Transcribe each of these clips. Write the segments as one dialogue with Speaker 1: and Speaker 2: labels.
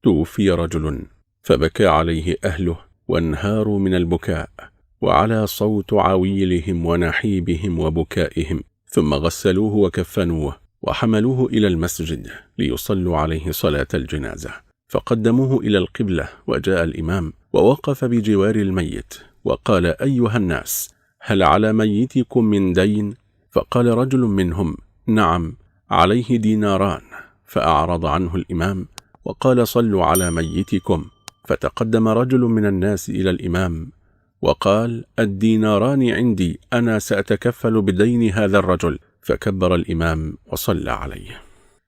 Speaker 1: توفي رجل، فبكى عليه أهله وانهاروا من البكاء، وعلى صوت عويلهم ونحيبهم وبكائهم، ثم غسلوه وكفنوه وحملوه إلى المسجد ليصلوا عليه صلاة الجنازة، فقدموه إلى القبلة، وجاء الإمام ووقف بجوار الميت وقال: أيها الناس، هل على ميتكم من دين؟ فقال رجل منهم: نعم، عليه ديناران. فأعرض عنه الإمام وقال: صلوا على ميتكم. فتقدم رجل من الناس إلى الإمام وقال: الديناران عندي، أنا سأتكفل بدين هذا الرجل. فكبر الإمام وصلى عليه،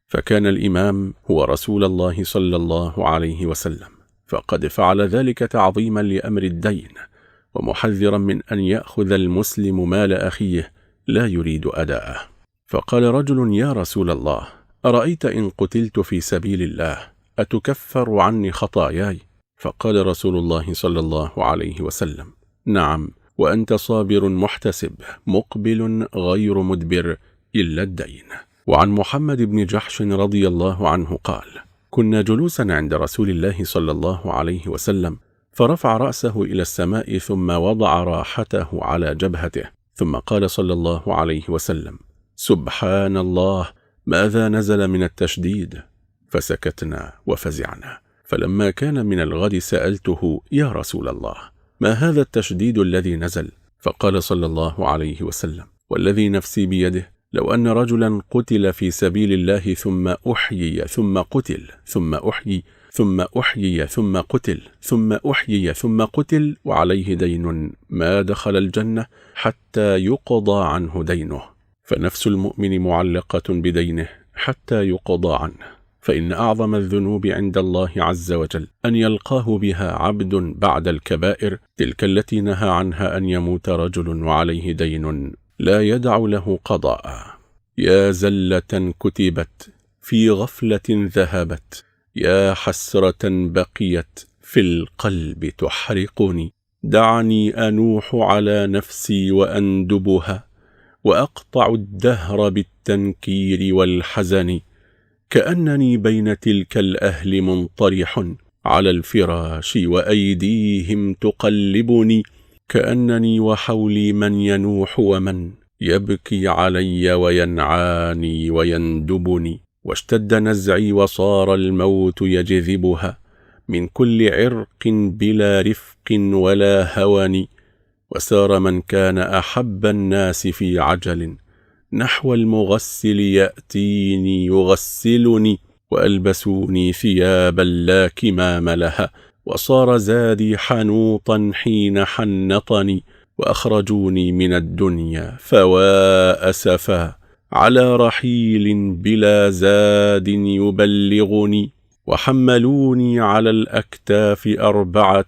Speaker 1: فكان الإمام هو رسول الله صلى الله عليه وسلم، فقد فعل ذلك تعظيما لأمر الدين، ومحذرا من أن يأخذ المسلم مال أخيه لا يريد أداءه. فقال رجل: يا رسول الله، أرأيت إن قتلت في سبيل الله أتكفر عني خطاياي؟ فقال رسول الله صلى الله عليه وسلم: نعم، وأنت صابر محتسب مقبل غير مدبر إلا الدين. وعن محمد بن جحش رضي الله عنه قال: كنا جلوسا عند رسول الله صلى الله عليه وسلم، فرفع رأسه إلى السماء ثم وضع راحته على جبهته، ثم قال صلى الله عليه وسلم: سبحان الله، ماذا نزل من التشديد؟ فسكتنا وفزعنا، فلما كان من الغد سألته: يا رسول الله، ما هذا التشديد الذي نزل؟ فقال صلى الله عليه وسلم: والذي نفسي بيده، لو أن رجلا قتل في سبيل الله ثم أحيي ثم قتل ثم أحيي ثم أحيي ثم قتل ثم أحيي ثم قتل وعليه دين ما دخل الجنة حتى يقضى عنه دينه، فنفس المؤمن معلقة بدينه حتى يقضى عنه. فإن أعظم الذنوب عند الله عز وجل أن يلقاه بها عبد بعد الكبائر، تلك التي نهى عنها أن يموت رجل وعليه دين لا يدع له قضاء. يا زلة كتبت في غفلة ذهبت، يا حسرة بقيت في القلب تحرقني، دعني أنوح على نفسي وأندبها، وأقطع الدهر بالتنكير والحزن، كأنني بين تلك الأهل منطرح على الفراش وأيديهم تقلبني، كأنني وحولي من ينوح ومن يبكي علي وينعاني ويندبني، واشتد نزعي وصار الموت يجذبها من كل عرق بلا رفق ولا هوان، وسار من كان أحب الناس في عجل نحو المغسل يأتيني يغسلني، وألبسوني ثيابا لا كمام لها، وصار زادي حنوطا حين حنطني، وأخرجوني من الدنيا فوا أسفا على رحيل بلا زاد يبلغني، وحملوني على الأكتاف 4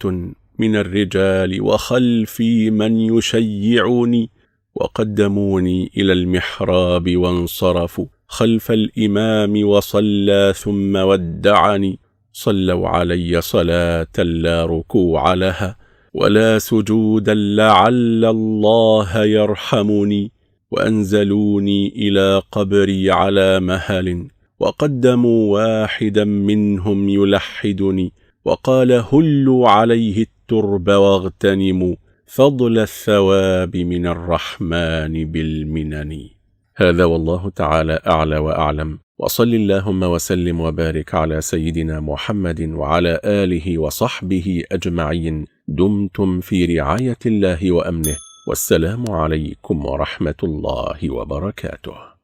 Speaker 1: من الرجال وخلفي من يشيعني، وقدموني إلى المحراب وانصرفوا خلف الإمام وصلى ثم ودعني، صلوا علي صلاة لا ركوع لها ولا سجودا لعل الله يرحمني، وأنزلوني إلى قبري على مهل، وقدموا واحدا منهم يلحدني، وقال: هلوا عليه الترب واغتنموا فضل الثواب من الرحمن بالمنن. هذا والله تعالى أعلى وأعلم، وصل اللهم وسلم وبارك على سيدنا محمد وعلى آله وصحبه أجمعين. دمتم في رعاية الله وأمنه، والسلام عليكم ورحمة الله وبركاته.